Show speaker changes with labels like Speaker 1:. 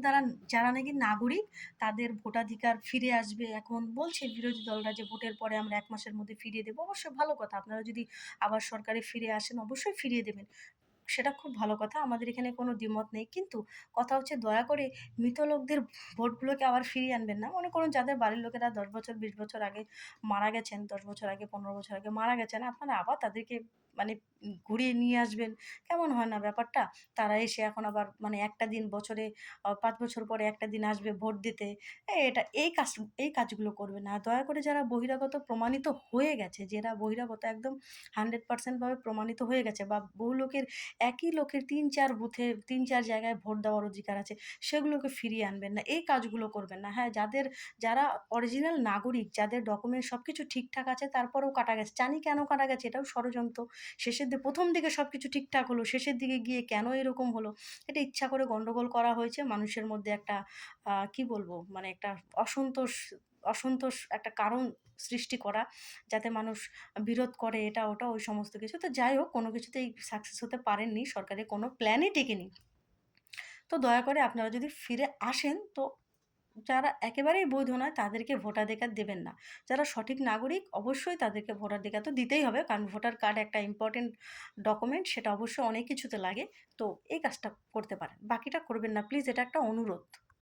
Speaker 1: দ্বারা যারা নাকি নাগরিক তাদের ভোটাধিকার ফিরে আসবে। এখন বলছে বিরোধী দলরা যে ভোটের পরে আমরা ১ মাসের মধ্যে ফিরিয়ে দেব। অবশ্যই ভালো কথা। আপনারা যদি আবার সরকারে ফিরে আসেন অবশ্যই ফিরিয়ে দেবেন। সেটা খুব ভালো কথা। আমাদের এখানে কোনো দ্বিমত নেই। কিন্তু কথা হচ্ছে দয়া করে মৃত লোকদের ভোটগুলোকে আবার ফিরিয়ে আনবেন না। মনে করুন যাদের বাড়ির লোকেরা ১০ বছর ২০ বছর আগে মারা গেছেন, ১০ বছর আগে ১৫ বছর আগে মারা গেছেন, আপনারা আবার তাদেরকে মানে ঘুরিয়ে নিয়ে আসবেন। কেমন হয় না ব্যাপারটা? তারা এসে এখন আবার মানে একটা দিন বছরে ৫ বছর পরে একটা দিন আসবে ভোট দিতে। এটা এই কাজগুলো করবেন না। আর দয়া করে যারা বহিরাগত প্রমাণিত হয়ে গেছে, যারা বহিরাগত একদম 100% ভাবে প্রমাণিত হয়ে গেছে বা বহু লোকের একই লোকের ৩-৪ বুথে ৩-৪ জায়গায় ভোট দেওয়ার অধিকার আছে, সেগুলোকে ফিরিয়ে আনবেন না। এই কাজগুলো করবেন না। হ্যাঁ, যারা অরিজিনাল নাগরিক, যাদের ডকুমেন্ট সবকিছু ঠিকঠাক আছে তারপরেও কাটা গেছে। জানি কেন কাটা গেছে এটাও ষড়যন্ত্র। ১ম দিকে সবকিছু ঠিকঠাক হলো, শেষের দিকে গিয়ে কেন এরকম হলো? এটা ইচ্ছা করে গন্ডগোল করা হয়েছে। মানুষের মধ্যে একটা কি বলবো? মানে একটা অসন্তোষ অসন্তোষ একটা কারণ সৃষ্টি করা, যাতে মানুষ বিরোধ করে এটা ওটা ওই সমস্ত কিছু। তো যাই হোক কোনো কিছুতেই সাকসেস হতে পারেননি। সরকারের কোনো প্ল্যানই টেকেনি। তো দয়া করে আপনারা যদি ফিরে আসেন তো যারা একেবারেই বৈধ নয় তাদেরকে ভোটাধিকার দেবেন না। যারা সঠিক নাগরিক অবশ্যই তাদেরকে ভোটাধিকার তো দিতেই হবে। কারণ ভোটার কার্ড একটা ইম্পোর্টেন্ট ডকুমেন্ট সেটা অবশ্যই অনেক কিছুতে লাগে। তো এই কাজটা করতে পারেন। বাকিটা করবেন না প্লিজ এটা একটা অনুরোধ।